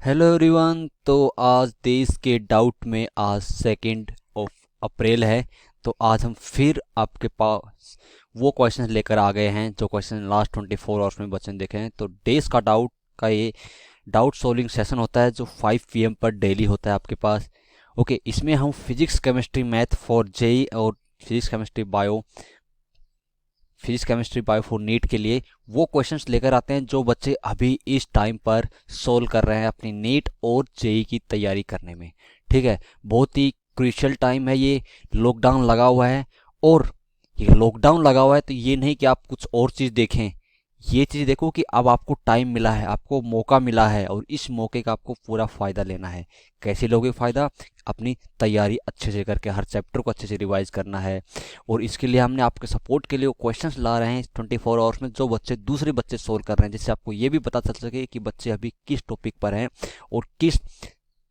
Hello everyone. तो आज देश के डाउट में आज 2 अप्रैल है। तो आज हम फिर आपके पास वो क्वेश्चन लेकर आ गए हैं जो क्वेश्चन लास्ट 24 आवर्स में बच्चों ने देखे हैं। तो डेज का डाउट का ये डाउट सॉल्विंग सेशन होता है जो 5 PM पर डेली होता है आपके पास। ओके, इसमें हम physics chemistry math for JEE और physics chemistry bio for NEET के लिए वो क्वेश्चंस लेकर आते हैं जो बच्चे अभी इस टाइम पर सोल्व कर रहे हैं अपनी नीट और जेई की तैयारी करने में। ठीक है, बहुत ही क्रूशियल टाइम है ये। लॉकडाउन लगा हुआ है और ये लॉकडाउन लगा हुआ है तो ये नहीं कि आप कुछ और चीज़ देखें, ये चीज़ देखो कि अब आपको टाइम मिला है, आपको मौका मिला है और इस मौके का आपको पूरा फ़ायदा लेना है। कैसे लोगे फ़ायदा? अपनी तैयारी अच्छे से करके हर चैप्टर को अच्छे से रिवाइज करना है। और इसके लिए हमने आपके सपोर्ट के लिए क्वेश्चंस ला रहे हैं 24 आवर्स में जो बच्चे दूसरे बच्चे सोल्व कर रहे हैं, जिससे आपको ये भी पता चल सके कि बच्चे अभी किस टॉपिक पर हैं और किस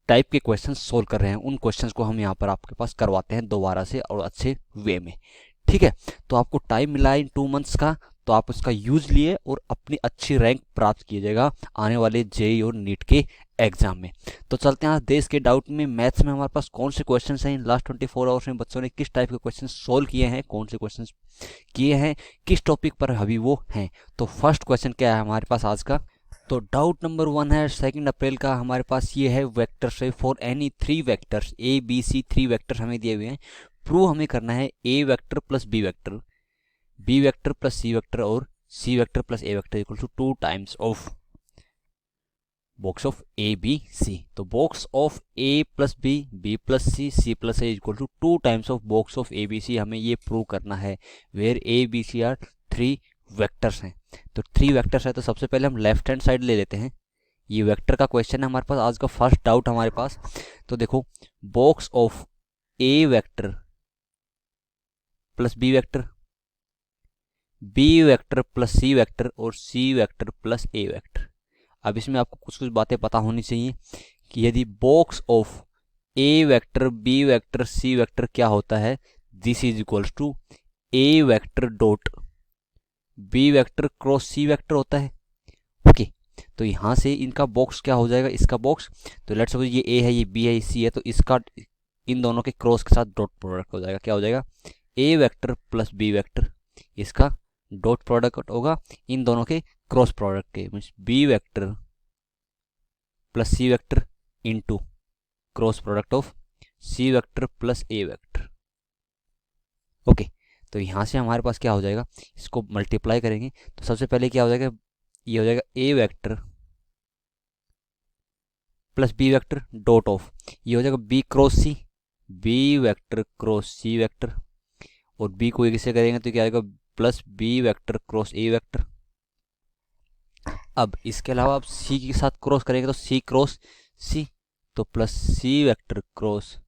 टाइप के क्वेश्चन सोल्व कर रहे हैं। उन क्वेश्चंस को हम यहाँ पर आपके पास करवाते हैं दोबारा से और अच्छे वे में। ठीक है, तो आपको टाइम मिला है इन 2 मंथ्स का, तो आप उसका यूज लिए और अपनी अच्छी रैंक प्राप्त कीजिएगा आने वाले जेई और नीट के एग्जाम में। तो चलते हैं आज देश के डाउट में। मैथ्स में हमारे पास कौन से क्वेश्चन हैं इन लास्ट 24 आवर्स में बच्चों ने किस टाइप के क्वेश्चन सोल्व किए हैं, कौन से क्वेश्चन किए हैं, किस टॉपिक पर अभी वो हैं। तो फर्स्ट क्वेश्चन क्या है हमारे पास आज का? तो डाउट नंबर 1 है 2 अप्रैल का, हमारे पास ये है वेक्टर से for any 3 vectors A B C 3 vectors हमें दिए हुए हैं। प्रूव हमें करना है A vector plus B vector, B vector plus C vector और C vector plus A vector equal to 2 times of box of A B C. तो box of A plus B, B plus C, C plus A equal to 2 times of box of A B C, हमें ये prove करना है where A B C are 3 vectors हैं। तो 3 vectors है तो सबसे पहले हम लेफ्ट हैंड साइड ले लेते हैं। ये वेक्टर का क्वेश्चन है हमारे पास आज का फर्स्ट डाउट हमारे पास। तो देखो, box of A vector plus B vector, B vector plus C vector और C vector plus A vector. अब इसमें आपको कुछ कुछ बातें पता होनी चाहिए कि यदि box of A vector B vector C vector क्या होता है, this is equals to A vector dot B vector cross C vector होता है। ओके, तो यहाँ से इनका बॉक्स क्या हो जाएगा, इसका बॉक्स, तो लेट्स सपोज ये ए है, ये बी है, ये सी है, तो इसका इन दोनों के क्रॉस के साथ डॉट प्रोडक्ट हो जाएगा। क्या हो जाएगा? A vector plus B vector, इसका डॉट प्रोडक्ट होगा इन दोनों के क्रॉस प्रोडक्ट के, means B vector plus C vector into cross product of C vector plus A vector. Okay, तो यहाँ से हमारे पास क्या हो जाएगा, इसको मल्टीप्लाई करेंगे तो सबसे पहले क्या हो जाएगा, ये हो जाएगा A vector plus B vector dot of, ये हो जाएगा B cross C, B vector cross C vector, और बी को एक से करेंगे तो क्या आएगा, plus B vector cross A vector. अब इसके अलावा आप सी के साथ क्रॉस करेंगे तो सी क्रॉस सी, तो plus C vector cross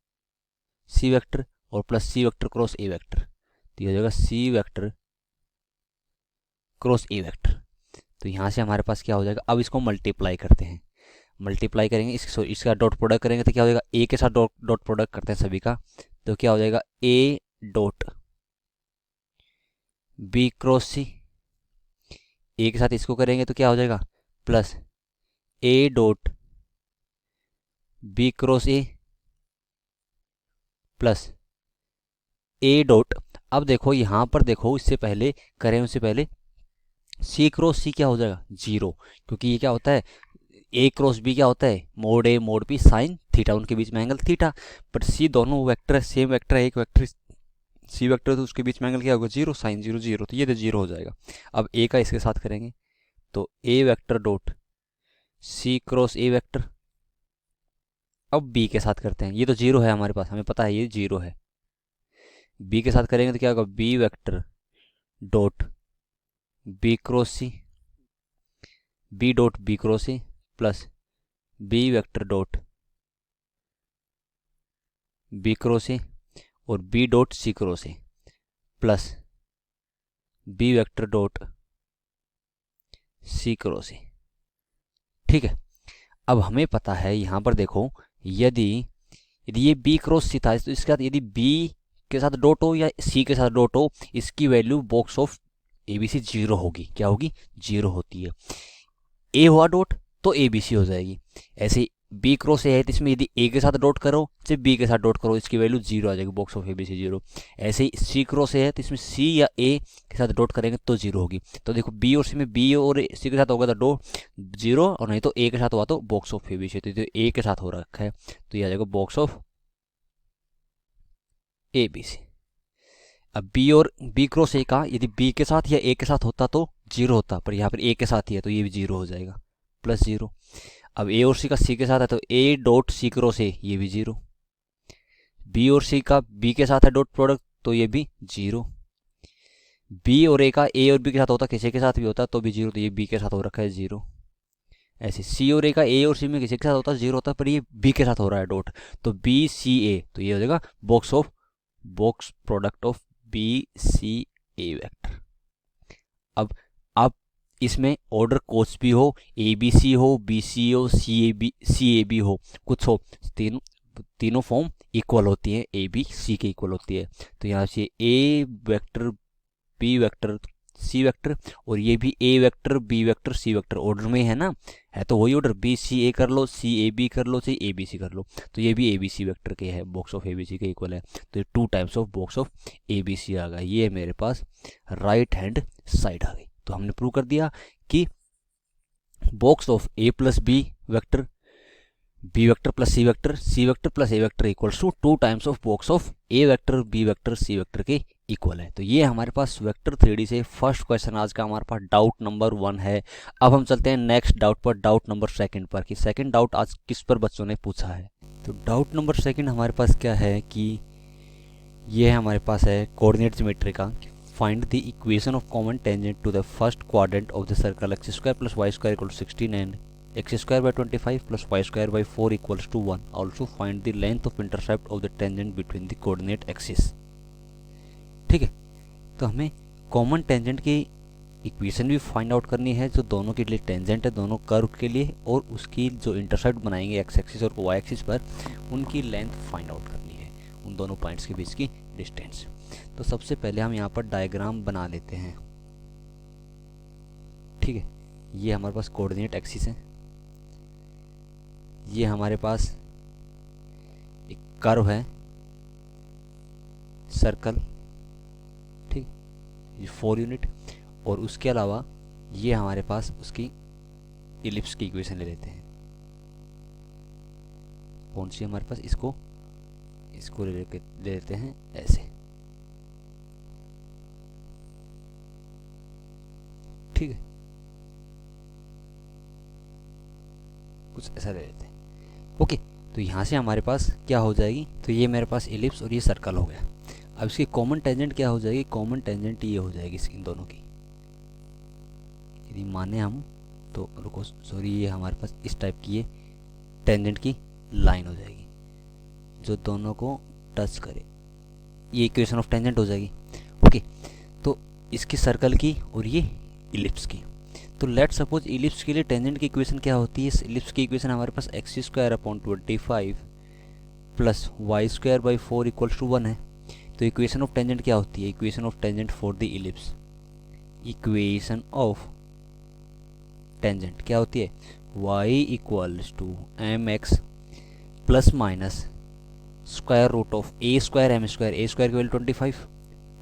C vector और plus C vector cross A vector, तो ये हो जाएगा C vector cross A vector. तो यहाँ से हमारे पास क्या हो जाएगा, अब इसको मल्टीप्लाई करते हैं, मल्टीप्लाई करेंगे इसका डॉट प्रोडक्ट करेंगे तो क्या हो जाएगा, ए के साथ डॉट प्रोडक्ट करते हैं सभी का, तो क्या हो जाएगा A dot B cross C, A के साथ इसको करेंगे तो क्या हो जाएगा, plus A dot B cross A plus A dot, अब देखो यहाँ पर देखो, इससे पहले करें उससे पहले सी क्रॉस सी क्या हो जाएगा, जीरो, क्योंकि ये क्या होता है, ए क्रॉस बी क्या होता है, मोड ए मोड बी साइन थीटा, उनके बीच में एंगल थीटा। बट सी दोनों वेक्टर है, सेम वेक्टर है, एक वेक्टर सी वेक्टर, तो उसके बीच में एंगल क्या होगा, जीरो, साइन जीरो जीरो, तो ये तो जीरो हो जाएगा। अब ए का इसके साथ करेंगे तो A vector dot C cross A vector, अब बी के साथ करते हैं, ये तो जीरो है हमारे पास, हमें पता है ये जीरो है। बी के साथ करेंगे तो क्या होगा, B vector dot B cross C, B dot B cross C plus B vector dot B cross C और B dot C cross C plus B vector dot C cross C. ठीक है, अब हमें पता है यहाँ पर देखो, यदि यदि ये बी क्रॉस सी था तो इसके साथ यदि बी के साथ डॉट हो या सी के साथ डॉट हो, इसकी value box of A B C zero होगी। क्या होगी, जीरो होती है। ए हुआ डॉट तो ए बी सी हो जाएगी। ऐसे बी क्रॉस ए है तो इसमें यदि ए के साथ डॉट करो चाहे बी के साथ डॉट करो, इसकी वैल्यू जीरो आ जाएगी, box of A B C zero. ऐसे ही सी क्रॉस ए है तो इसमें सी या ए के साथ डॉट करेंगे तो जीरो होगी। तो देखो बी और सी में बी और सी के साथ होगा तो डॉट जीरो, और नहीं तो ए के साथ हुआ तो box of A B C. तो ए के साथ हो रखा है तो ये आ जाएगा box of A B C. अब बी और बी क्रॉस ए का यदि बी के साथ या ए के साथ होता तो जीरो होता, पर यहाँ पर ए के साथ ही है तो ये भी जीरो हो जाएगा, प्लस जीरो। अब ए और सी का सी के साथ है तो ए डॉट सी क्रॉस ए, ये भी जीरो। बी और सी का बी के साथ है डॉट प्रोडक्ट तो ये भी जीरो। बी और ए का ए और बी के साथ होता, किसी के साथ भी होता तो भी जीरो, तो ये बी के साथ हो रखा है जीरो। ऐसे सी और ए का ए और सी में किसी के साथ होता जीरो होता, पर ये बी के साथ हो रहा है डॉट, तो बी सी ए, तो ये हो जाएगा box product of B C A vector. अब इसमें ऑर्डर कोच भी हो, ए बी सी हो, बी सी हो, सी ए बी हो, कुछ हो, तीनों फॉर्म इक्वल होती है, ए बी सी के इक्वल होती है। तो यहाँ से A vector B vector C vector, और ये भी A vector B vector C vector order में है ना, है तो वही ऑर्डर, बी सी ए कर लो, सी ए बी कर लो, सी ए बी सी कर लो, तो ये भी ए बी सी वेक्टर के है, box of A B C के इक्वल है। तो ये two times of box of A B C आ गया, ये मेरे पास राइट हैंड साइड आ गई। तो हमने प्रूव कर दिया कि box of A plus B vector, B vector plus C vector plus A vector equals to two times of box of A vector B vector C vector के equal है। तो ये हमारे पास वेक्टर 3D से first question आज का हमारे पास doubt number 1 है। अब हम चलते हैं नेक्स्ट डाउट पर, डाउट नंबर 2 पर, कि सेकंड डाउट आज किस पर बच्चों ने पूछा है। तो डाउट नंबर 2 हमारे पास क्या है कि ये हमारे पास है कोऑर्डिनेट ज्योमेट्री का, find the equation of common tangent to the first quadrant of the circle x square plus y square equal 16 and x square by 25 plus y square by 4 equals to 1। Also find the length of intercept of the tangent between the coordinate axis. ठीक है, तो हमें common tangent की equation भी find out करनी है जो दोनों के लिए टेंजेंट है, दोनों कर्व के लिए, और उसकी जो इंटरसेप्ट बनाएंगे एक्स एक्सिस और वाई एक्सिस पर, उनकी लेंथ फाइंड आउट करनी है, उन दोनों पॉइंट्स के बीच की डिस्टेंस। तो सबसे पहले हम यहाँ पर डायग्राम बना लेते हैं। ठीक है, ये हमारे पास कोऑर्डिनेट एक्सिस है, ये हमारे पास एक कर्व है सर्कल, ठीक, ये 4 यूनिट, और उसके अलावा ये हमारे पास उसकी इलिप्स की इक्वेशन ले लेते हैं। कौन सी हमारे पास, इसको ले लेते हैं ऐसे। ठीक है, कुछ ऐसा ले लेते हैं। ओके, तो यहाँ से हमारे पास क्या हो जाएगी, तो ये मेरे पास इलिप्स और ये सर्कल हो गया। अब इसकी कॉमन टेंजेंट क्या हो जाएगी, कॉमन टेंजेंट ये हो जाएगी इन दोनों की, यदि माने हम तो, रुको सॉरी, ये हमारे पास इस टाइप की ये टेंजेंट की लाइन हो जाएगी जो दोनों को टच करे, ये इक्वेशन ऑफ टेंजेंट हो जाएगी। ओके, तो इसकी सर्कल की और ये इलिप्स की। तो लेट सपोज इलिप्स के लिए टेंजेंट की इक्वेशन क्या होती है, इस इलिप्स की इक्वेशन हमारे पास x square upon 25 plus y square by 4 equals to 1 है। तो इक्वेशन ऑफ टेंजेंट क्या होती है, equation of tangent for the ellipse, equation of tangent क्या होती है, y equals to m x plus minus square root of a square m square, a square की value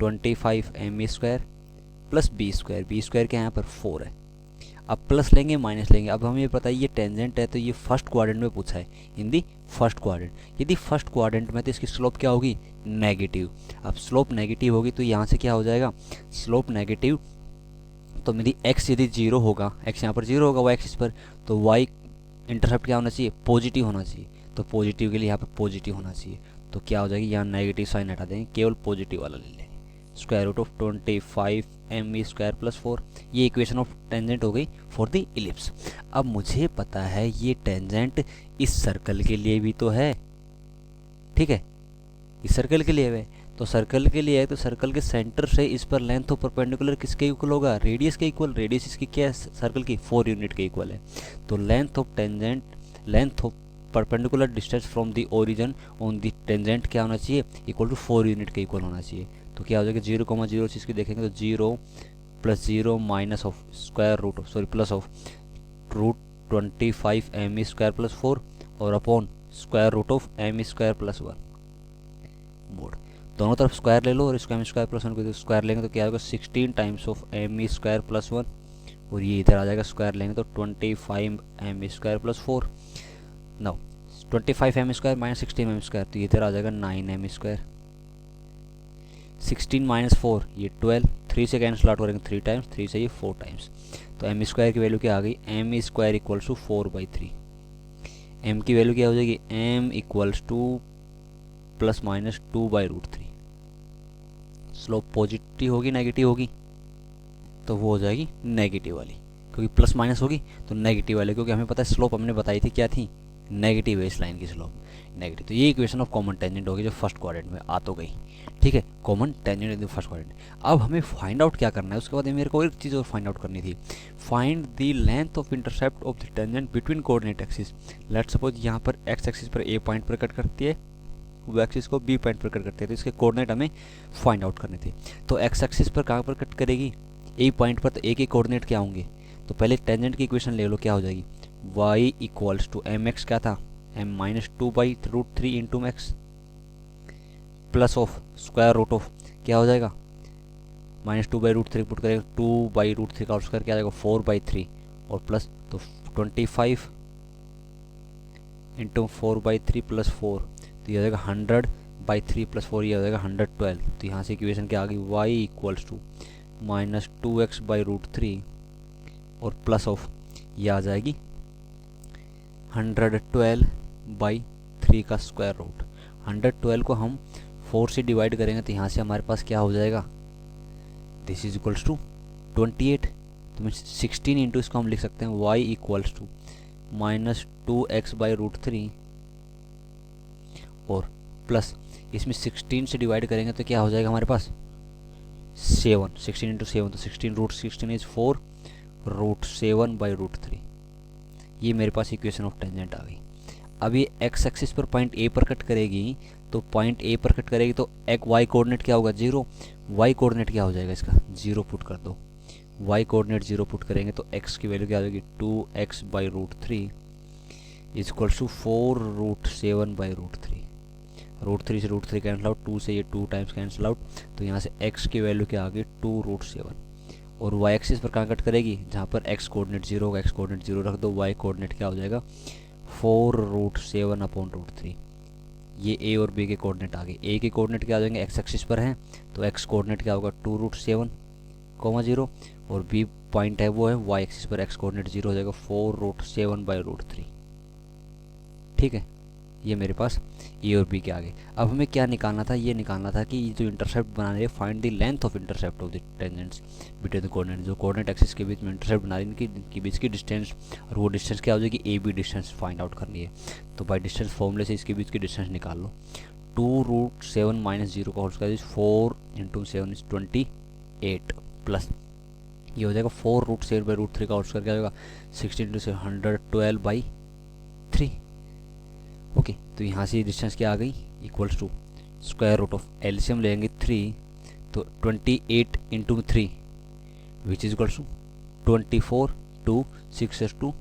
25 m square plus b square के यहाँ पर 4 है। अब plus लेंगे माइनस लेंगे। अब हमें पता है ये टेंजेंट है तो ये फर्स्ट क्वाड्रेंट में पूछा है, इन दी फर्स्ट क्वाड्रेंट। यदि फर्स्ट क्वाड्रेंट में तो इसकी स्लोप क्या होगी, नेगेटिव। अब स्लोप नेगेटिव होगी तो यहाँ से क्या हो जाएगा, स्लोप नेगेटिव, तो मेरी एक्स यदि 0 होगा, एक्स यहाँ पर 0 होगा वाई एक्सिस पर, तो वाई इंटरसेप्ट क्या होना चाहिए, पॉजिटिव होना चाहिए। तो पॉजिटिव के लिए यहाँ पर पॉजिटिव होना चाहिए, तो क्या हो जाएगी, यहाँ नेगेटिव साइन हटा देंगे, केवल पॉजिटिव वाला ले लेंगे। Square root of 25 m e square plus 4, ये इक्वेशन ऑफ टेंजेंट हो गई फॉर द इलिप्स। अब मुझे पता है ये टेंजेंट इस सर्कल के लिए भी तो है, ठीक है, इस सर्कल के लिए है, तो सर्कल के लिए है तो सर्कल के सेंटर से इस पर लेंथ ऑफ परपेंडिकुलर किसके इक्वल होगा, रेडियस के इक्वल। रेडियस इसकी क्या है, सर्कल की 4 यूनिट के इक्वल है। तो length of tangent, length of perpendicular distance from the origin on the tangent क्या होना चाहिए, इक्वल टू 4 यूनिट के इक्वल होना चाहिए। तो क्या हो जाएगा 0,0 चीज़ की देखेंगे तो 0 + 0 minus of square root of, sorry plus of root 25m² + 4 और upon square root of m² + 1 mode. दोनों तरफ स्क्वायर ले लो और इसको m² + 1 को स्क्वायर लेंगे तो क्या होगा 16 टाइम्स ऑफ m² + 1 और ये इधर आ जाएगा स्क्वायर लेंगे तो 25m² + 4। नाउ 25m² - 16m² तो ये इधर आ जाएगा 9m²। 16 - 4 ये 12, 3 से कैंसिल आउट करेंगे 3 टाइम्स, 3 से ये 4 टाइम्स तो m² की वैल्यू क्या आ गई m² = 4/3। m की वैल्यू क्या हो जाएगी m = ±2/√3। स्लोप पॉजिटिव होगी नेगेटिव होगी तो वो हो जाएगी नेगेटिव वाली, क्योंकि प्लस माइनस होगी तो नेगेटिव वाली, क्योंकि हमें पता है स्लोप हमने बताई थी क्या थी नेगेटिव है इस लाइन की स्लोप नेगेटिव। तो ये इक्वेशन ऑफ कॉमन टेंजेंट होगी जो फर्स्ट क्वाड्रेंट में आ तो गई। ठीक है, common tangent in the first quadrant. अब हमें फाइंड आउट क्या करना है, उसके बाद मेरे को एक चीज़ और फाइंड आउट करनी थी। Find the length of intercept of the tangent between coordinate axis. Let's suppose यहाँ पर एक्स एक्सिस पर ए पॉइंट पर कट करती है, वो एक्सिस को बी पॉइंट पर कट करती है, तो इसके कोऑर्डिनेट हमें फाइंड आउट करने थे। तो एक्स एक्सिस पर कहाँ पर कट करेगी ए पॉइंट पर, तो ए के कोऑर्डिनेट क्या होंगे, तो पहले टेंजेंट की इक्वेशन ले लो क्या हो जाएगी y = mx क्या था m - 2/√3 into x plus of square root of क्या हो जाएगा -2/√3 पुट करेगा 2/√3 का स्क्वायर क्या आ जाएगा 4/3 और प्लस तो 25 इंटू 4/3 + 4 तो ये हो जाएगा 100/3 + 4 ये हो जाएगा 112। तो यहाँ से इक्वेशन क्या आ गई y = -2x/√3 और प्लस ऑफ ये आ जाएगी 112/3 का स्क्वायर रूट। 112 को हम 4 से डिवाइड करेंगे तो यहाँ से हमारे पास क्या हो जाएगा दिस इज इक्वल्स टू 28। तो 16 इंटू इसको हम लिख सकते हैं y = -2x/√3 और प्लस इसमें 16 से डिवाइड करेंगे तो क्या हो जाएगा हमारे पास 7। 16 इंटू 7 तो 16√16 इज 4√7/√3। ये मेरे पास इक्वेशन ऑफ टेंजेंट आ गई। अब ये एक्स एक्सिस पर पॉइंट ए पर कट करेगी, तो पॉइंट ए पर कट करेगी तो एक वाई कोऑर्डिनेट क्या होगा 0, वाई कोऑर्डिनेट क्या हो जाएगा इसका 0 पुट कर दो। वाई कोऑर्डिनेट 0 पुट करेंगे तो एक्स की वैल्यू क्या आ जाएगी 2x/√3 इज इक्वल्स टू 4√7/√3। √3 से √3 कैंसिल आउट, 2 से ये 2 टाइम्स कैंसिल आउट, तो यहाँ से x की वैल्यू क्या आ गई 2√7। और y एक्सिस पर कहाँ कट करेगी जहाँ पर x कोऑर्डिनेट 0 होगा, x कोऑर्डिनेट 0 रख दो, y कोऑर्डिनेट क्या हो जाएगा 4√7/√3। ये a और b के कोऑर्डिनेट आ गए। a के कोऑर्डिनेट क्या आ जाएंगे x एक्सिस पर हैं तो x कोऑर्डिनेट क्या होगा 2√7, और b पॉइंट है वो है y एक्सिस पर, x कोऑर्डिनेट 0 हो जाएगा 4√7/√3। ठीक है, ये मेरे पास ए और बी के आगे। अब हमें क्या निकालना था, ये निकालना था कि ये जो इंटरसेप्ट बना रहे find the length of intercept of the tangents between the coordinate. जो कोऑर्डिनेट एक्सिस के बीच में इंटरसेप्ट बना रही है इनकी बीच की डिस्टेंस, और वो डिस्टेंस क्या हो जाएगी A B distance find out करनी है। तो बाई डिस्टेंस फॉर्मूले से इसके बीच की डिस्टेंस निकाल लो। 2√7 - 0 का whole square is 4 × 7 is 28 plus ये हो जाएगा 4√7/√3 का होल स्क्वायर क्या होगा 16 × 112/3। ओके, तो यहाँ से डिस्टेंस क्या आ गई equals to square root of LCM लेंगे 3 तो 28 × 3 which is equals to 24 2 6 ×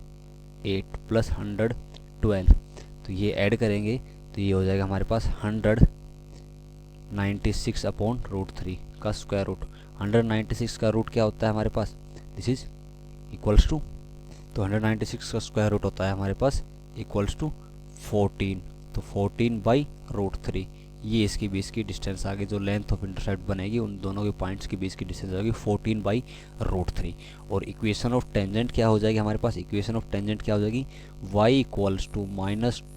8 plus 112। तो ये ऐड करेंगे तो ये हो जाएगा हमारे पास 196/√3 का स्क्वायर रूट। 196 का रूट क्या होता है हमारे पास दिस इज इक्वल्स टू, तो 196 का स्क्वायर रूट होता है हमारे पास इक्वल्स टू 14। तो 14/√3 ये इसके बीच की डिस्टेंस आ गई। जो लेंथ ऑफ इंटरसेप्ट बनेगी उन दोनों के पॉइंट्स के बीच की डिस्टेंस आ जाएगी 14/√3। और इक्वेशन ऑफ टेंजेंट क्या हो जाएगी हमारे पास, इक्वेशन ऑफ टेंजेंट क्या हो जाएगी y =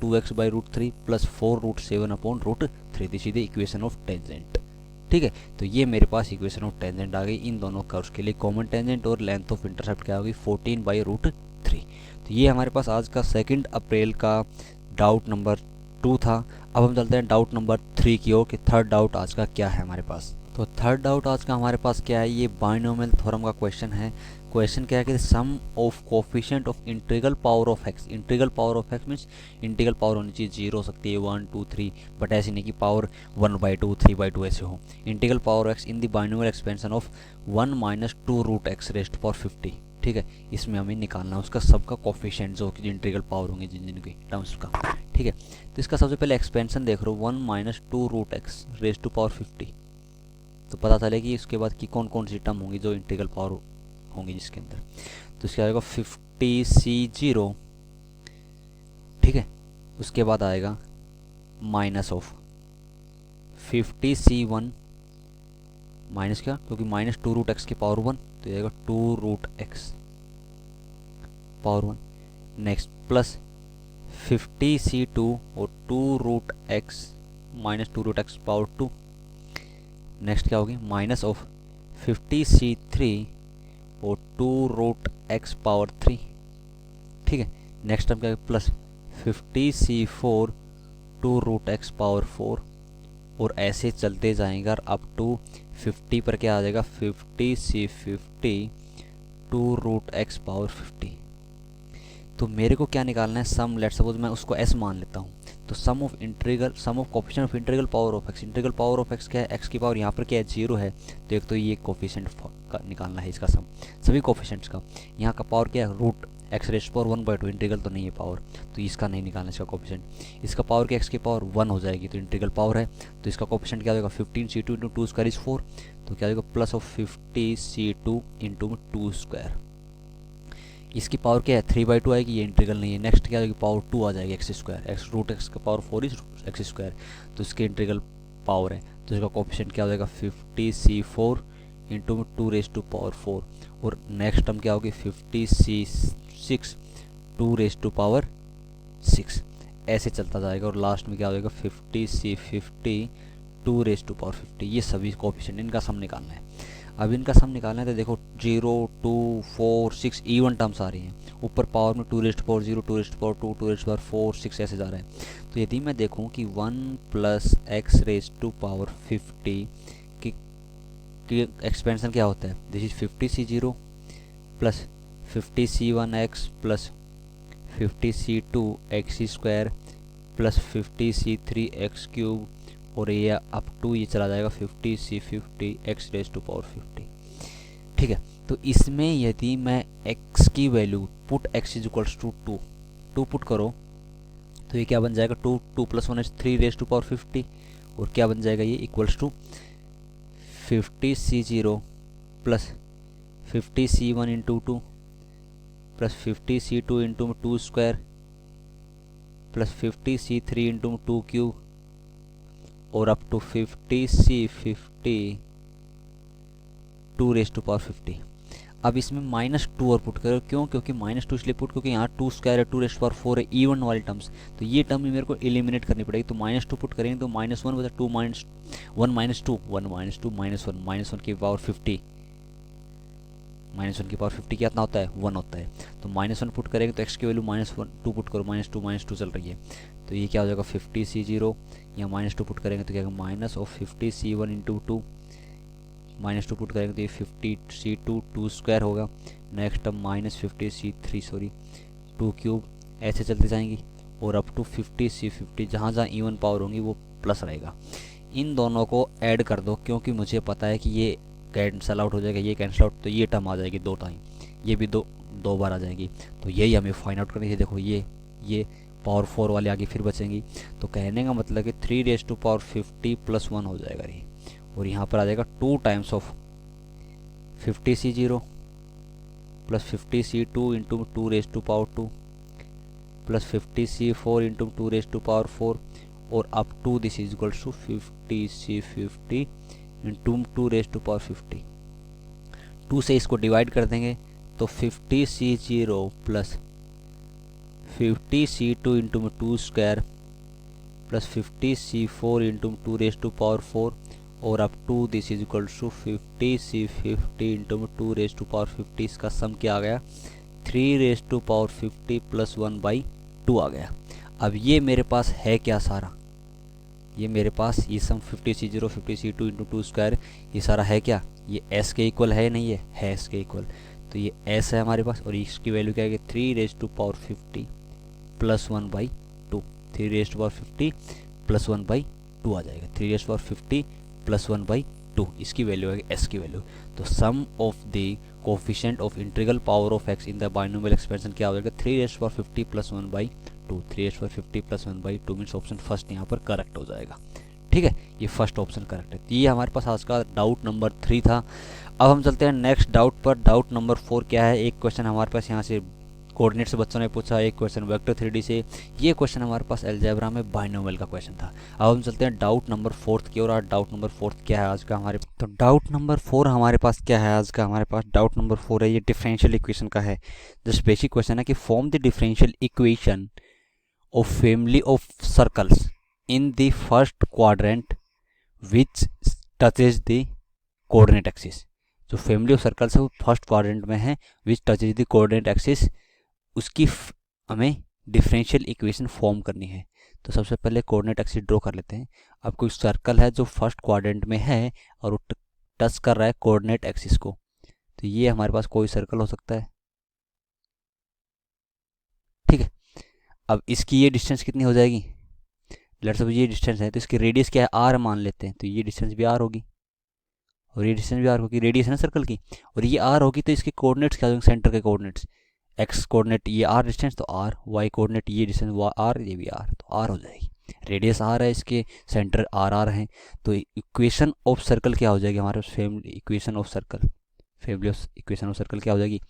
-2x/√3 प्लस 4√7/√3। तो सीधे इक्वेशन ऑफ टेंजेंट। ठीक है, तो ये मेरे पास इक्वेशन ऑफ टेंजेंट आ गई इन दोनों कर्व्स के लिए। कॉमन टेंजेंट और लेंथ ऑफ इंटरसेप्ट क्या होगी 14/√3। तो ये हमारे पास आज का 2 अप्रैल का डाउट नंबर 2 था। अब हम चलते हैं डाउट नंबर 3 की ओर कि थर्ड डाउट आज का क्या है हमारे पास। तो थर्ड डाउट आज का हमारे पास क्या है, ये बाइनोमियल थ्योरम का क्वेश्चन है। क्वेश्चन क्या है कि sum of coefficient of integral power of x. Integral power of x means integral power होनी चाहिए 0 हो सकती है 1 2 3, बट ऐसी नहीं कि पावर 1/2 3/2 ऐसे हो। Integral power of x in the binomial expansion of 1 - 2√x⁻⁴. ठीक है, इसमें हमें निकालना है उसका सबका कोफिशिएंट जो कि इंटीग्रल पावर होंगे जिन जिन की टर्म्स का। ठीक है, तो इसका सबसे पहले एक्सपेंशन देख रहे हो 1 minus 2 root x raise to power 50। तो पता चलेगी इसके बाद की कौन कौन सी टर्म होंगी जो इंटीग्रल पावर होंगी जिसके अंदर। तो इसके आएगा 50c0, ठीक है, उसके बाद आएगा माइनस ऑफ 50c1 माइनस क्या, क्योंकि माइनस 2 रूट एक्स की पावर 1, तो ये आएगा 2 root x power 1। Next plus 50c2 और 2 root x minus 2 root x power 2। Next क्या होगी माइनस ऑफ 50c3 और 2 रूट एक्स पावर 3। ठीक है, नेक्स्ट टर्म क्या है plus 50c4 2 root x power 4, और ऐसे चलते जाएंगे अप टू 50 पर क्या आ जाएगा 50c50 2 रूट एक्स पावर 50। तो मेरे को क्या निकालना है सम, लेट सपोज मैं उसको s मान लेता हूँ, तो sum of coefficient of integral power of x, integral power of x क्या है, एक्स की पावर यहाँ पर क्या है 0 है, तो एक तो ये कोफिशिएंट का निकालना है इसका सम सभी कोफिशिएंट्स का। यहाँ का पावर क्या है root x raise power 1/2, integral तो नहीं है पावर, तो इसका नहीं निकालना इसका कोफिशिएंट। इसका पावर क्या एक्स की पावर 1 हो जाएगी, तो इंटीग्रल पावर है, तो इसका कोफिशिएंट क्या होगा 15c2 इंटू 2 स्क्वायर इज 4, तो क्या होगा plus of 50c2 into 2 square. इसकी पावर क्या है 3/2 आएगी, ये इंटीग्रल नहीं है। नेक्स्ट क्या आएगी पावर 2 आ जाएगी x square, x root x का पावर 4 इज एक्स स्क्वायर, तो इसके इंटीग्रल पावर है, तो इसका कोफिशिएंट क्या हो जाएगा 50c4 into 2 raise to power 4, और नेक्स्ट टर्म क्या होगी 50c6 2 रेज टू पावर 6, ऐसे चलता जाएगा, और लास्ट में क्या हो जाएगा 50c50 2 रेज टू पावर 50। ये सभी कोफिशिएंट इनका सम निकालना है। अब इनका सम निकालना है तो देखो 0 2 4 6 इवन टर्म्स आ रही हैं, ऊपर पावर में 2 raise to power 0 2 raise to power 2 2 raise to power 4 6 ऐसे जा रहा है। तो यदि मैं देखूं कि 1 plus x raise to power 50 की एक्सपेंशन क्या होता है, this is 50c0 plus 50c1x plus 50c2x square plus 50c3x cube, और ये अप टू ये चला जाएगा 50c50 x raise to power 50। ठीक है, तो इसमें यदि मैं x की value put x is equals to 2 put करो, तो ये क्या बन जाएगा 2 2 plus 1 is 3 raise to power 50, और क्या बन जाएगा ये equals to 50c0 plus 50c1 into 2 plus 50c2 into 2 square plus 50c3 into 2 cube, और up to 50c50 2 raise to power 50। अब इसमें -2 और पुट करो, क्यों, क्योंकि -2 इसलिए पुट क्योंकि यहाँ 2 स्क्वायर है 2 रेज टू पावर 4 है इवन वाली टर्म्स, तो ये टर्म मेरे को एलिमिनेट करनी पड़ेगी। तो -2 पुट करेंगे तो -1 बचा 2 -1 -2 1 -2 -1 की पावर 50, -1 की पावर 50 कितना होता है 1 होता है। तो -1 पुट करेंगे तो x की वैल्यू -2 पुट करो, -2 चल रही है, तो ये क्या हो जाएगा 50c0, या -2 पुट करेंगे तो क्या होगा minus of 50c1 into 2, -2 put करेंगे तो ये 50c2 2 स्क्वायर होगा, next term -50c3 sorry 2 cube, ऐसे चलते जाएंगी, और अप टू 50c50 जहाँ जहाँ इवन पावर होंगी वो प्लस रहेगा। इन दोनों को ऐड कर दो, क्योंकि मुझे पता है कि ये कैंसल आउट हो जाएगा, ये कैंसल आउट, तो ये टर्म आ जाएगी 2 टाइम, ये भी दो बार आ जाएगी, तो यही हमें फाइंड आउट करनी है। देखो ये पावर 4 वाले आगे फिर बचेंगी, तो कहने का मतलब कि 3 रेज टू पावर 50 प्लस 1 हो जाएगा ये, और यहाँ पर आ जाएगा 2 times of 50c0 plus 50c2 into 2 raise to power 2 plus 50c4 into 2 raise to power 4, और up to this is equals to 50c50 into 2 raise to power 50। 2 से इसको डिवाइड कर देंगे तो 50c0 plus 50c2 into 2 square plus 50c4 into 2 raise to power 4, और up to this is equal to 50c50 into 2 raise to power 50। इसका सम क्या आ गया 3 raise to power 50 plus 1/2 आ गया। अब ये मेरे पास है क्या सारा, ये मेरे पास ये सम 50c0 50c2 इंटू 2 स्क्वायर ये सारा है क्या, ये s के इक्वल है नहीं, है s के इक्वल, तो ये s है हमारे पास, और इसकी वैल्यू क्या है 3 raise to power 50 plus 1/2, 3 raise to power 50 plus 1/2 आ जाएगा, 3 रेज टू पावर 50 प्लस 1/2 2, इसकी वैल्यू है s की वैल्यू। तो sum of the coefficient of integral power of x in the binomial expansion क्या हो जाएगा 3^50 + 1/2। 3^50 + 1/2 मीन्स ऑप्शन फर्स्ट यहाँ पर करेक्ट हो जाएगा। ठीक है, ये फर्स्ट ऑप्शन करेक्ट है। तो ये हमारे पास आज का डाउट नंबर 3 था। अब हम चलते हैं नेक्स्ट डाउट पर। डाउट नंबर 4 क्या है, एक क्वेश्चन हमारे पास यहाँ से कोऑर्डिनेट से बच्चों ने पूछा, एक क्वेश्चन वेक्टर 3D से, ये क्वेश्चन हमारे पास अलजेब्रा में बाइनोमियल का क्वेश्चन था। अब हम चलते हैं डाउट नंबर 4 की ओर। और डाउट नंबर 4 क्या है आज का हमारे, तो डाउट नंबर 4 हमारे पास क्या है आज का, हमारे पास डाउट नंबर 4 है, ये डिफरेंशियल इक्वेशन का है। जस्ट बेसिक क्वेश्चन है कि form the differential equation of family of circles in the first quadrant which touches the coordinate axis. जो फैमिली ऑफ सर्कल्स है वो फर्स्ट क्वाड्रेंट में है, विच टचेज द कोऑर्डिनेट एक्सिस, उसकी हमें डिफरेंशियल इक्वेशन फॉर्म करनी है। तो सबसे पहले कोऑर्डिनेट एक्सिस ड्रॉ कर लेते हैं। अब कोई सर्कल है जो फर्स्ट क्वाड्रेंट में है और वो टच कर रहा है कोऑर्डिनेट एक्सिस को, तो ये हमारे पास कोई सर्कल हो सकता है। ठीक है, अब इसकी ये डिस्टेंस कितनी हो जाएगी, लेट्स सपोज ये डिस्टेंस है तो इसकी रेडियस क्या है, आर मान लेते हैं, तो ये डिस्टेंस भी आर होगी और ये डिस्टेंस भी आर होगी, रेडियस है ना सर्कल की, और ये आर होगी। तो इसके कोऑर्डिनेट्स क्या होंगे, सेंटर के कोऑर्डिनेट्स, एक्स कोऑर्डिनेट ये आर डिस्टेंस तो आर, वाई कोऑर्डिनेट ये डिस्टेंस आर, ये भी आर, तो आर हो जाएगी। रेडियस आर है, इसके सेंटर आर आर हैं, तो इक्वेशन ऑफ सर्कल क्या हो जाएगी हमारे पास, family equation of circle, family of equation of circle क्या हो जाएगी,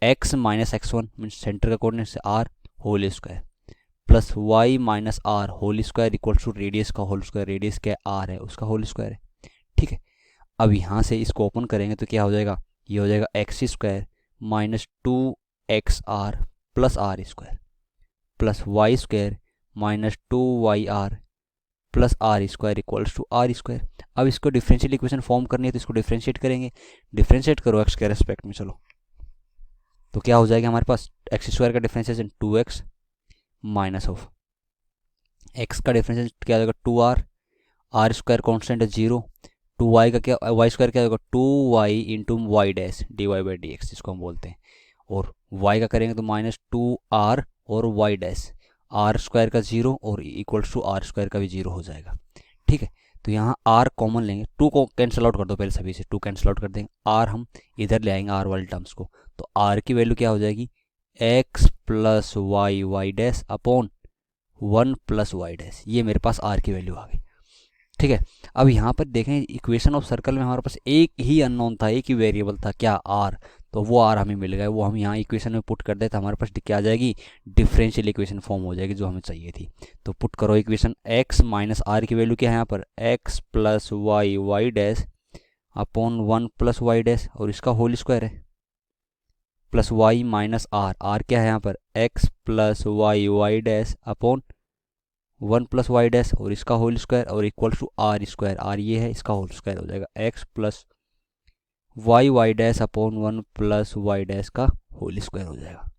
x - x1 मीन्स सेंटर का कोऑर्डिनेट से r whole square plus y - r whole square equals to radius का होल स्क्वायर, रेडियस क्या आर है उसका होल स्क्वायर है। ठीक है, अब यहाँ से इसको ओपन करेंगे तो क्या हो जाएगा, ये हो जाएगा x² - 2xr plus r square plus y² - 2yr plus r square equals to r square. अब इसको डिफरेंशियल इक्वेशन फॉर्म करनी है तो इसको डिफरेंशिएट करेंगे, डिफरेंशिएट करो x के रेस्पेक्ट में, चलो तो क्या हो जाएगा हमारे पास, x² का differentiation 2x minus of x का डिफरेंशिएशन क्या हो जाएगा 2r, आर स्क्वायर कॉन्स्टेंट है 0, 2y का क्या, y² क्या होगा 2y into Y dash dy/dx जिसको हम बोलते हैं, और y का करेंगे तो -2r और y डैश, आर स्क्वायर का 0 और इक्वल्स टू आर स्क्वायर का भी 0 हो जाएगा। ठीक है, तो यहाँ r कॉमन लेंगे, 2 को कैंसिल आउट कर दो पहले, सभी से 2 कैंसिल आउट कर देंगे, r हम इधर ले आएंगे r वाले टर्म्स को, तो r की वैल्यू क्या हो जाएगी x + y dash upon 1 + y dash, ये मेरे पास r की वैल्यू आ गई। ठीक है, अब यहाँ पर देखें इक्वेशन ऑफ सर्कल में हमारे पास एक ही अननोन था, एक ही वेरिएबल था क्या आर, तो वो आर हमें मिल गया, वो हम यहाँ इक्वेशन में पुट कर दे तो हमारे पास क्या आ जाएगी, डिफरेंशियल इक्वेशन फॉर्म हो जाएगी जो हमें चाहिए थी। तो पुट करो इक्वेशन, x - r की वैल्यू क्या है यहाँ पर x + y dash upon 1 + y dash और इसका होल स्क्वायर है, प्लस y - r क्या है यहाँ पर x + y dash upon 1 + y dash और इसका होल स्क्वायर और equal to r square, r ये है, इसका होल स्क्वायर हो जाएगा x + y dash upon 1 + y dash का होल स्क्वायर हो जाएगा।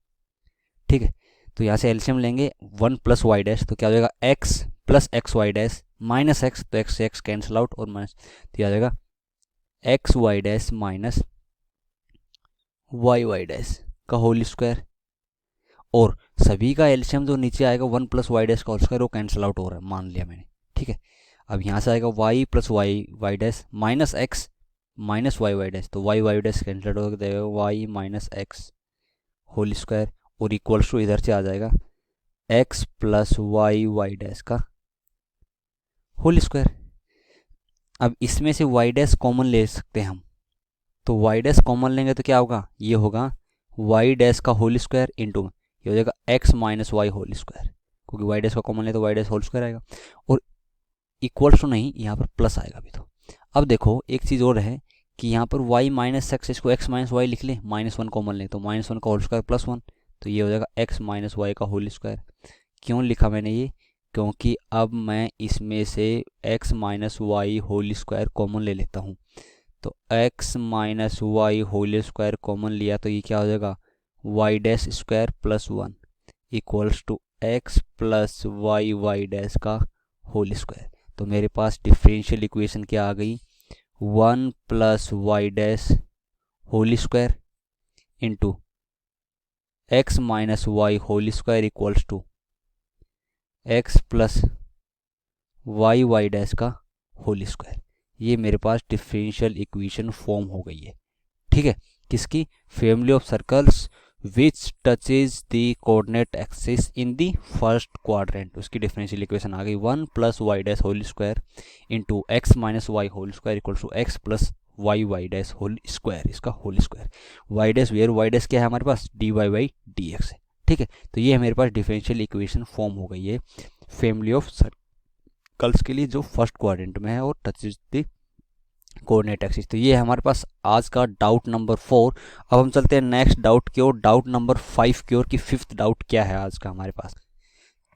ठीक है, तो यहाँ से एलसीएम लेंगे 1 + y डैश तो क्या हो जाएगा x + xy dash minus x, तो x से x कैंसिल आउट और माइनस, तो क्या हो जाएगा xy dash minus y dash का होल स्क्वायर, और सभी का एलसीएम जो नीचे आएगा 1 + y डैश का होल स्क्वायर वो कैंसिल आउट हो रहा है, मान लिया मैंने। ठीक है, अब यहाँ से आएगा y + y dash minus x minus y dash, तो y डैश कैंसिल हो जाएगा y - x होल स्क्वायर और इक्वल्स टू इधर से आ जाएगा x + y डैश का होल स्क्वायर। अब इसमें से y डैश कॉमन ले सकते हैं हम, तो y डैश कॉमन लेंगे तो क्या होगा, ये होगा y डैश का होल स्क्वायर इंटू ये हो जाएगा x - y होल स्क्वायर, क्योंकि y डैश का कॉमन ले तो y डैश होल स्क्वायर आएगा, और इक्वल्स टू नहीं यहाँ पर प्लस आएगा अभी। तो अब देखो एक चीज़ और है कि यहाँ पर y - x, इसको x - y लिख लें, -1 कॉमन लें तो -1 का होल स्क्वायर प्लस 1, तो ये हो जाएगा x - y का होल स्क्वायर। क्यों लिखा मैंने ये, क्योंकि अब मैं इसमें से x - y whole square common ले लेता हूँ, तो x - y whole square common लिया तो ये क्या हो जाएगा y dash square plus 1 equals to x + y dash का होल स्क्वायर। तो मेरे पास डिफरेंशियल इक्वेशन क्या आ गई, 1 + y dash whole square into x - y whole square equals to x + y dash का होल स्क्वायर। ये मेरे पास डिफरेंशियल इक्वेशन फॉर्म हो गई है। ठीक है, किसकी? Family of circles which touches the coordinate axis in the first quadrant, उसकी डिफरेंशियल इक्वेशन आ गई 1 plus y dash whole square into x minus y whole square equal to x plus y y dash whole square, इसका whole square. Y dash where y dash क्या है हमारे पास? D y by d x है। ठीक है, तो ये मेरे पास डिफरेंशियल इक्वेशन फॉर्म हो गई है फैमिली ऑफ सर्कल्स के लिए जो फर्स्ट क्वाड्रेंट में है और टचेज द कोऑर्डिनेट एक्सिस। तो ये है हमारे पास आज का डाउट नंबर 4। अब हम चलते हैं नेक्स्ट डाउट की ओर, डाउट नंबर 5 की ओर, कि फिफ्थ डाउट क्या है आज का हमारे पास।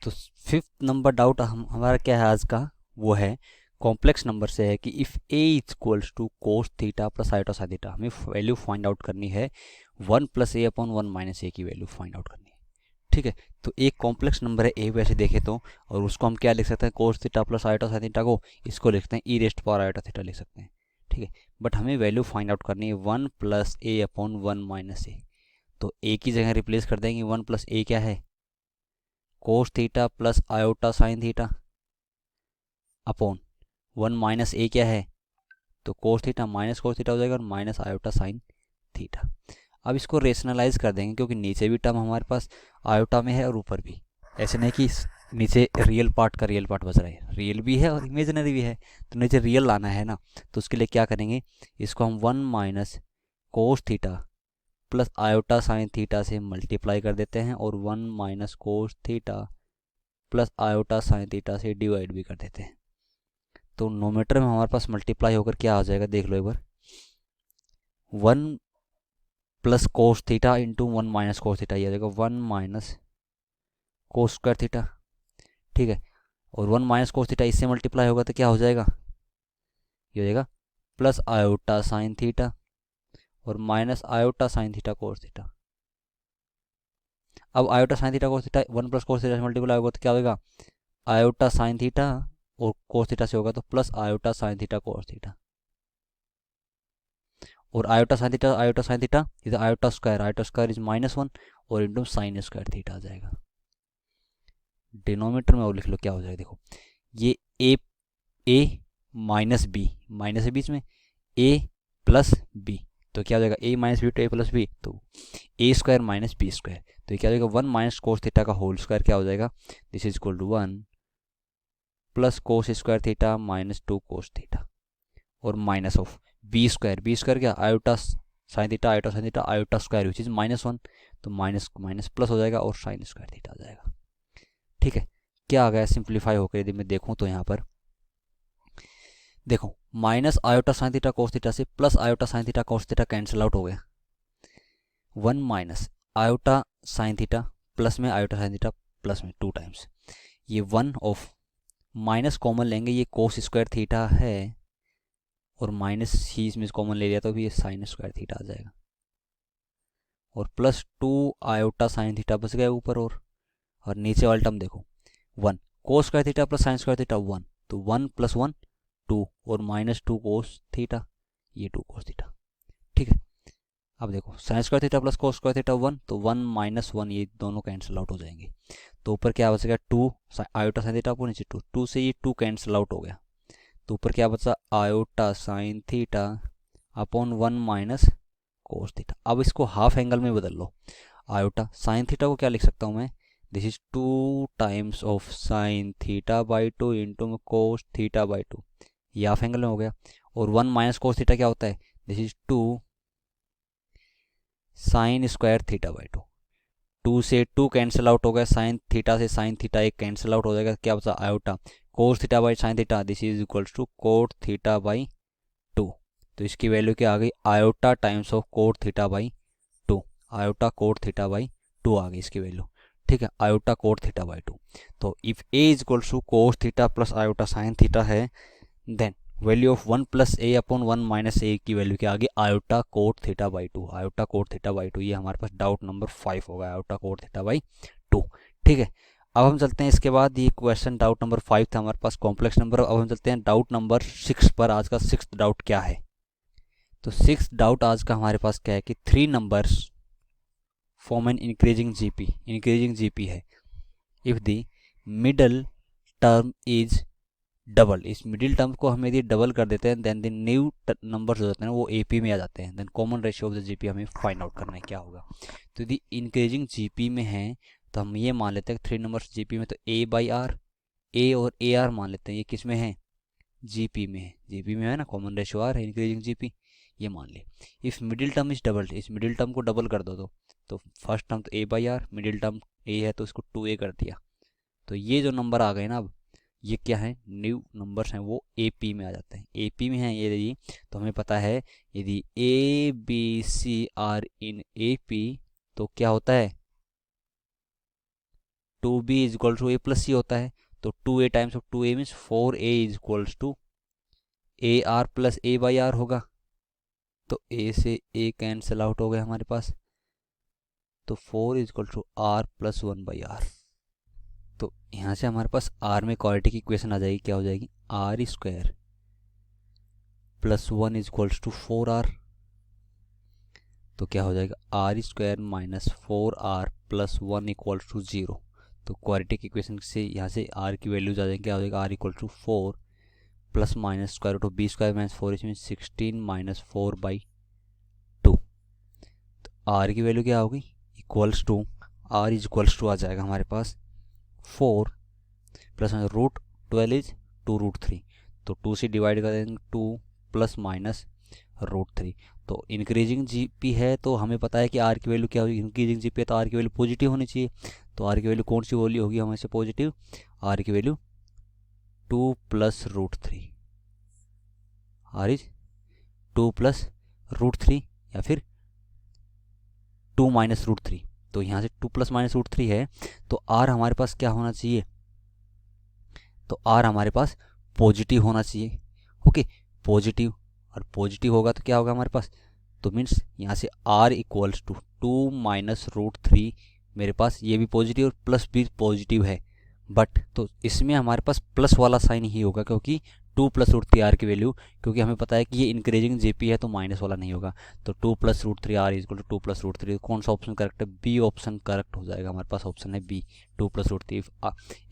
तो फिफ्थ नंबर डाउट हमारा क्या है आज का? वो है कॉम्प्लेक्स नंबर से है कि if a equals to cos theta plus iota sine theta, हमें वैल्यू फाइंड आउट करनी है 1 plus a upon 1 minus a की वैल्यू फाइंड आउट करनी है। ठीक है, तो एक कॉम्प्लेक्स नंबर है ए वैसे देखे तो, और उसको हम क्या लिख सकते हैं? कोस theta plus iota sine theta को इसको लिखते हैं ई रेस्ट पावर आयोटा थीटा लिख सकते हैं। ठीक है, बट हमें वैल्यू फाइंड आउट करनी है 1 प्लस ए अपॉन 1 माइनस ए। तो ए की जगह रिप्लेस कर देंगे 1 प्लस ए क्या है? Cos theta plus iota sine theta upon 1 minus a क्या है? तो cos theta minus cos theta हो जाएगा और माइनस आयोटा साइन थीटा। अब इसको रेशनलाइज कर देंगे क्योंकि नीचे भी टर्म हमारे पास आयोटा में है और ऊपर भी, ऐसे नहीं कि नीचे रियल पार्ट का रियल पार्ट बच रहा है, रियल भी है और इमेजिनरी भी है, तो नीचे रियल लाना है ना। तो उसके लिए क्या करेंगे? इसको हम 1 minus cos theta plus iota sine theta से मल्टीप्लाई कर देते हैं और 1 minus cos theta plus iota sine theta से डिवाइड भी कर देते हैं। तो नोमीटर में हमारे पास मल्टीप्लाई होकर क्या आ जाएगा देख लो एक बार, 1 plus cos theta into 1 minus cos theta, ये आ जाएगा 1 माइनस कोस स्क्वायर थीटा। ठीक है, और 1 माइनस कोस थीटा इससे मल्टीप्लाई होगा तो क्या हो जाएगा? ये हो जाएगा प्लस आयोटा साइन थीटा और minus iota sine theta cos theta. अब iota sine theta cos theta 1 plus cos theta से मल्टीप्लाई होगा तो क्या होगा? आयोटा साइन थीटा, और कोस थीटा से होगा तो plus iota sine theta cos theta, और iota sine theta is iota square is -1 और इंटू साइन स्क्वायर थीटा आ जाएगा। डिनोमीटर में और लिख लो क्या हो जाएगा, देखो ये ए माइनस बी, माइनस है बीच में, ए प्लस बी, तो क्या हो जाएगा? A minus b to a plus b, तो a square minus b square, तो ये क्या हो जाएगा? 1 माइनस कोस थीटा का होल स्क्वायर क्या हो जाएगा? This is equal to 1 plus cos square theta minus 2 cos theta और माइनस ऑफ बी स्क्वायर क्या? Iota sine theta iota square which is -1, तो माइनस माइनस प्लस हो जाएगा और साइन स्क्वायर थीटा आ जाएगा। ठीक है, क्या आ गया सिंप्लीफाई होकर यदि मैं देखूं तो यहाँ पर देखो minus iota sine theta cos theta से plus iota sine theta cos theta cancel out हो गया, 1 minus iota sine theta plus में आयोटा साइन थीटा प्लस में 2 टाइम्स, ये 1 ऑफ माइनस कॉमन लेंगे, ये कोस स्क्वायर थीटा है और माइनस ही इसमें कॉमन ले लिया तो भी ये साइन स्क्वायर थीटा आ जाएगा, और प्लस 2 आयोटा साइन थीटा बच गया ऊपर, और नीचे वाला टर्म देखो 1 कोस square theta plus sign square theta 1, तो 1 प्लस 1 2 और -2 कोस थीटा, ये 2 कोस थीटा। ठीक है, अब देखो sign square theta plus cos square theta 1, तो 1 माइनस 1 ये दोनों कैंसिल आउट हो जाएंगे, तो ऊपर क्या बचेगा 2 आयोटा साइन थीटा नीचे 2, 2 से ये 2 कैंसिल आउट हो गया, तो ऊपर क्या बचा? Iota sine theta upon 1 minus cos theta. अब इसको हाफ एंगल में बदल लो, आयोटा साइन थीटा को क्या लिख सकता हूँ मैं? This is 2 times of sine theta by 2 into cos theta by 2, ये हाफ एंगल में हो गया, और 1 माइनस कोस थीटा क्या होता है? This is 2 sine square theta by 2, 2 से 2 कैंसिल आउट हो गया, साइन थीटा से साइन थीटा एक कैंसिल आउट हो जाएगा, क्या बचा? Iota cos theta by sine theta, this is equals to cot theta by 2, तो इसकी वैल्यू क्या आ गई? Iota times of cot theta by 2, iota cot theta by 2 आ गई इसकी वैल्यू। ठीक है, आयोटा कोट थीटा बाई 2, तो if a is equals to cos theta plus iota sine theta है, then value of 1 plus a upon 1 minus a की value क्या आ गई? Iota cot theta by 2, iota cot theta by 2, ये हमारे पास doubt number 5 होगा, iota cot theta by 2। ठीक है, अब हम चलते हैं इसके बाद, ये क्वेश्चन डाउट नंबर 5 था हमारे पास कॉम्प्लेक्स नंबर। अब हम चलते हैं डाउट नंबर 6 पर। आज का 6th डाउट क्या है? तो 6th डाउट आज का हमारे पास क्या है कि 3 numbers form an increasing GP है if the middle term is double, इस मिडिल टर्म को हम यदि डबल कर देते हैं देन द न्यू नंबर्स हो जाते हैं वो एपी में आ जाते हैं। Then common ratio of the GP हमें फाइंड आउट करना है क्या होगा। तो यदि इंक्रीजिंग जीपी में है तो हम ये मान लेते हैं 3 नंबर्स जीपी में, तो ए बाई आर, ए और ए आर मान लेते हैं, ये किस में है, जीपी में है, जीपी में है ना, कॉमन रेशियो आर है इंक्रीजिंग जीपी, ये मान ले। If middle term is double, इस मिडिल टर्म को डबल कर दो तो फर्स्ट टर्म तो ए बाई आर, मिडिल टर्म ए है तो इसको 2a कर दिया, तो ये जो नंबर आ गए ना अब ये क्या है, न्यू नंबर्स हैं वो एपी में आ जाते हैं। एपी में है यदि तो हमें पता है यदि a B C are in AP तो क्या होता है, 2b is equal to a plus c होता है, तो 2a times of 2a means 4a is equals to a r plus a by r होगा, तो a से a कैंसिल आउट हो गया हमारे पास, तो 4 is equal to r plus 1 by r. तो यहाँ से हमारे पास r में क्वाड्रेटिक इक्वेशन आ जाएगी, क्या हो जाएगी, r square plus 1 is equals to 4r, तो क्या हो जाएगा r square minus 4r plus 1 equals to 0। तो क्वाड्रेटिक इक्वेशन से यहाँ से r की वैल्यूज आ जाएंगे, क्या हो जाएगा r equal to 4 plus minus square root of b square minus 4 इसमें 16 माइनस 4/2। तो r की वैल्यू क्या होगी, equals to r is equals to आ जाएगा हमारे पास 4 प्लस रूट 12 इज 2√3, तो 2 से डिवाइड कर देंगे 2 प्लस माइनस √3। तो इंक्रीजिंग जीपी है तो हमें पता है कि आर की वैल्यू क्या होगी, इंक्रीजिंग जीपी है तो आर की वैल्यू पॉजिटिव होनी चाहिए, तो आर की वैल्यू कौन सी वैल्यू होगी हमें पॉजिटिव, आर की value 2 plus √3, r is 2 plus √3 या फिर 2 माइनस √3। तो यहाँ से 2 प्लस माइनस √3 है तो आर हमारे पास क्या होना चाहिए, तो आर हमारे पास पॉजिटिव होना चाहिए, ओके पॉजिटिव, और पॉजिटिव होगा तो क्या होगा हमारे पास, तो मीन्स यहाँ से r इक्वल्स टू 2 माइनस √3, मेरे पास ये भी पॉजिटिव और प्लस भी पॉजिटिव है, बट तो इसमें हमारे पास प्लस वाला साइन ही होगा क्योंकि 2 प्लस √3 आर की वैल्यू, क्योंकि हमें पता है कि ये इंक्रीजिंग जेपी है तो माइनस वाला नहीं होगा, तो 2 plus √3 r equal to 2 plus √3, कौन सा ऑप्शन करेक्ट है, बी ऑप्शन करेक्ट हो जाएगा, हमारे पास ऑप्शन है b 2 plus √3।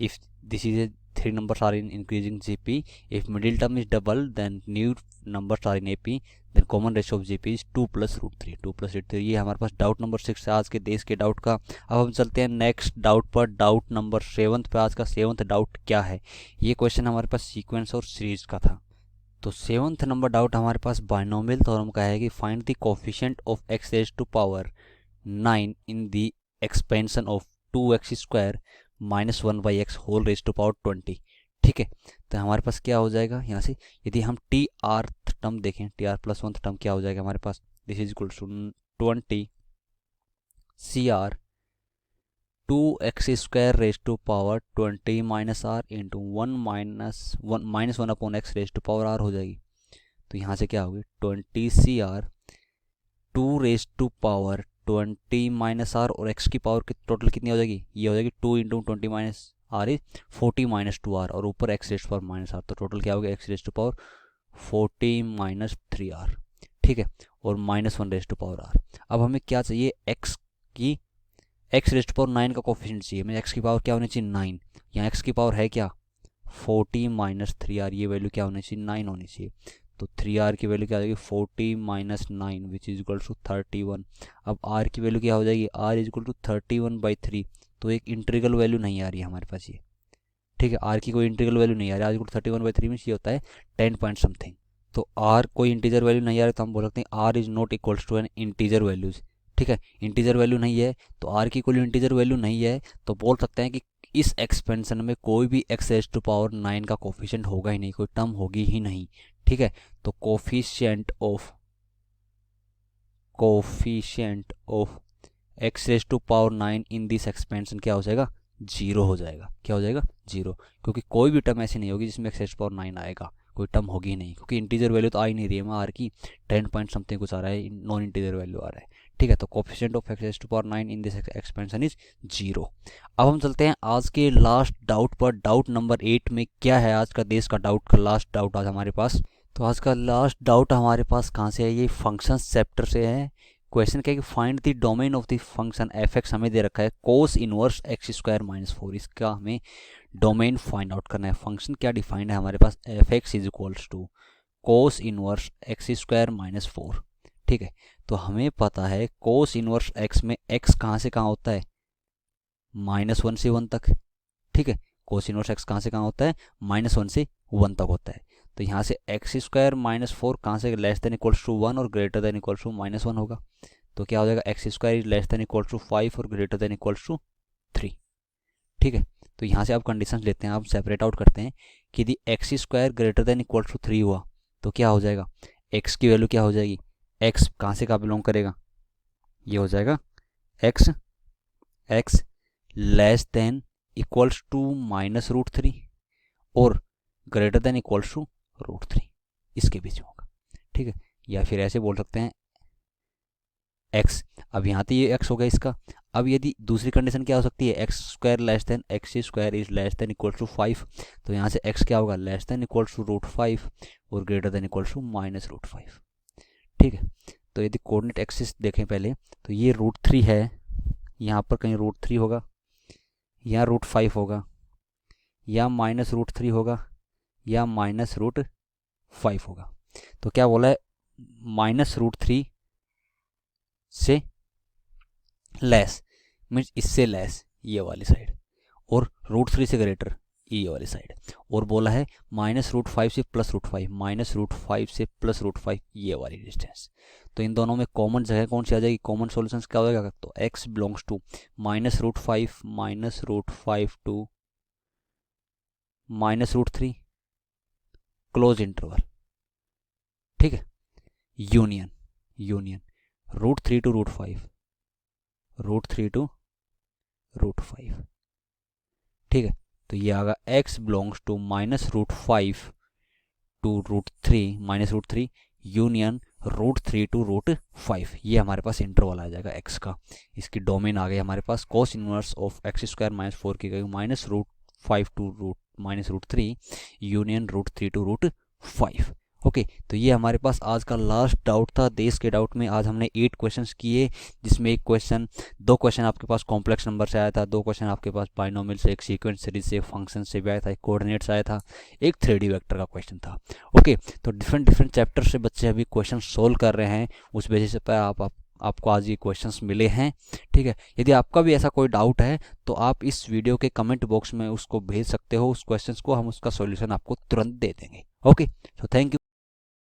If this is a 3 numbers are in increasing GP, if middle term is double then new numbers are in AP, then common ratio of GP is 2 plus √3, 2 plus √3। ये हमारे पास doubt number 6 है आज के देश के doubt का। अब हम चलते हैं नेक्स्ट डाउट पर, डाउट नंबर 7 पे। आज का 7th डाउट क्या है, ये क्वेश्चन हमारे पास सीक्वेंस और सीरीज का था। तो 7th नंबर डाउट हमारे पास बाइनोमियल थ्योरम का है कि find the coefficient of x raise to power 9 in the expansion of 2x square minus 1/x whole raise to power 20। ठीक है, तो हमारे पास क्या हो जाएगा यहाँ से, यदि हम टी आर टर्म देखें, टी आर प्लस 1 टर्म क्या हो जाएगा हमारे पास, this is equal to 20 C r 2x square raise to power 20 minus r into 1 upon x raise to power r हो जाएगी। तो यहाँ से क्या होगी 20 C r 2 raise to power 20 minus r और x की पावर की टोटल कितनी हो जाएगी, ये हो जाएगी 2 into 20 minus r is 40 minus 2r और ऊपर x raise power minus r, तो टोटल क्या होगा x raise to power 40 minus 3r। ठीक है, और minus 1 raise to power r। अब हमें क्या चाहिए, x की x रेज टू पावर 9 का कोफिशिएंट चाहिए, मैं x की पावर क्या होनी चाहिए 9, यहाँ x की पावर है क्या 40 माइनस 3r, ये वैल्यू क्या होनी चाहिए 9 होनी चाहिए, तो 3r की वैल्यू क्या आ जाएगी 40 minus 9 which is equal to 31। अब r की वैल्यू क्या हो जाएगी, r इज इक्वल टू 31/3, तो एक इंटीग्रल वैल्यू नहीं आ रही है हमारे पास ये। ठीक है, r की कोई इंटीग्रल वैल्यू नहीं आ रही, r इक्वल 31/3 में ये होता है 10 पॉइंट समथिंग, तो r कोई इंटीजर वैल्यू नहीं आ रही तो हम बोल सकते हैं r is not equals to an integer values. ठीक है, इंटीजर वैल्यू नहीं है तो r की कोई इंटीजर वैल्यू नहीं है तो बोल सकते हैं कि इस एक्सपेंशन में कोई भी x रेज टू पावर 9 का कोफिशिएंट होगा ही नहीं, कोई टर्म होगी ही नहीं। ठीक है, तो coefficient of x raise to power 9 in this expansion क्या हो जाएगा 0 हो जाएगा, क्या हो जाएगा 0, क्योंकि कोई भी टर्म ऐसी नहीं होगी जिसमें x रेज टू पावर 9 आएगा, कोई टर्म होगी ही नहीं, क्योंकि इंटीजर वैल्यू तो आ ही नहीं रही है, आर की 10 पॉइंट समथिंग कुछ आ रहा है, नॉन इंटीजर वैल्यू आ रहा है। ठीक है, तो coefficient of x raise to power 9 in this expansion is 0। अब हम चलते हैं आज के लास्ट डाउट पर, डाउट नंबर 8 में क्या है आज का देश का डाउट का लास्ट डाउट आज हमारे पास। तो आज का लास्ट डाउट हमारे पास कहाँ से है, ये फंक्शन चैप्टर से है, क्वेश्चन क्या है कि find the domain of the function F x, हमें दे रखा है cos inverse x square minus 4, इसका हमें डोमेन फाइंड आउट करना है। फंक्शन क्या डिफाइंड है हमारे पास, f x is equals to cos inverse x square minus 4। ठीक है, तो हमें पता है कोस इनवर्स एक्स में एक्स कहाँ से कहाँ होता है, -1 से 1 तक। ठीक है, कोस इनवर्स एक्स कहाँ से कहाँ होता है, -1 से 1 तक होता है। तो यहाँ से एक्स स्क्वायर माइनस 4 कहाँ से, लेस देन इक्वल्स टू 1 और ग्रेटर देन इक्वल्स टू -1 होगा। तो क्या हो जाएगा, x square is less than equals to 5 और ग्रेटर देन इक्वल्स टू 3। ठीक है, तो यहाँ से आप कंडीशन लेते हैं, आप सेपरेट आउट करते हैं कि यदि x square greater than equals to 3 हुआ तो क्या हो जाएगा, एक्स की वैल्यू क्या हो जाएगी, एक्स कहाँ से कहाँ बिलोंग करेगा, ये हो जाएगा x x less than equals to -√3 और ग्रेटर देन इक्वल्स टू √3, इसके बीच में होगा। ठीक है, या फिर ऐसे बोल सकते हैं x, अब यहाँ तो ये x हो गया इसका। अब यदि दूसरी कंडीशन क्या हो सकती है, x square less than x square is less than equals to 5, तो यहाँ से x क्या होगा, लेस देन इक्वल्स टू √5 और ग्रेटर देन इक्वल्स टू -√5। ठीक है, तो यदि कोऑर्डिनेट एक्सिस देखें पहले, तो ये √3 है, यहाँ पर कहीं √3 होगा, यहाँ √5 होगा, या -√3 होगा, या -√5 होगा। तो क्या बोला है, -√3 से लेस मीन्स इससे लेस ये वाली साइड, और √3 से ग्रेटर ये वाली साइड, और बोला है -√5 से +√5, -√5 से +√5 ये वाली डिस्टेंस। तो इन दोनों में कॉमन जगह कौन सी आ जाएगी, कॉमन सॉल्यूशंस क्या हो जाएगा, तो x belongs to -√5 to -√3 close interval. ठीक है, यूनियन √3 टू √5, √3 टू √5। ठीक है, तो ये आगा x belongs to -√5 to √3 union √3 to √5, ये हमारे पास इंटरवल आ जाएगा x का। इसकी डोमेन आ गई हमारे पास cos inverse of x square -4 की गई -√5 टू -√3 यूनियन √3 टू √5। ओके, तो ये हमारे पास आज का लास्ट डाउट था देश के डाउट में। आज हमने 8 क्वेश्चंस किए, जिसमें दो क्वेश्चन आपके पास कॉम्प्लेक्स नंबर से आया था, 2 क्वेश्चन आपके पास बाइनोमियल से, एक सीक्वेंस सीरीज से, फंक्शन से भी आया था, एक कोऑर्डिनेट्स आया था, एक 3D वेक्टर का क्वेश्चन था। ओके, तो डिफरेंट चैप्टर से बच्चे अभी क्वेश्चन सोल्व कर रहे हैं, उस बेसिस पर आपको आज ये क्वेश्चंस मिले हैं। ठीक है, यदि आपका भी ऐसा कोई डाउट है तो आप इस वीडियो के कमेंट बॉक्स में उसको भेज सकते हो, उस क्वेश्चंस को, हम उसका सॉल्यूशन आपको तुरंत दे देंगे। ओके, तो थैंक यू।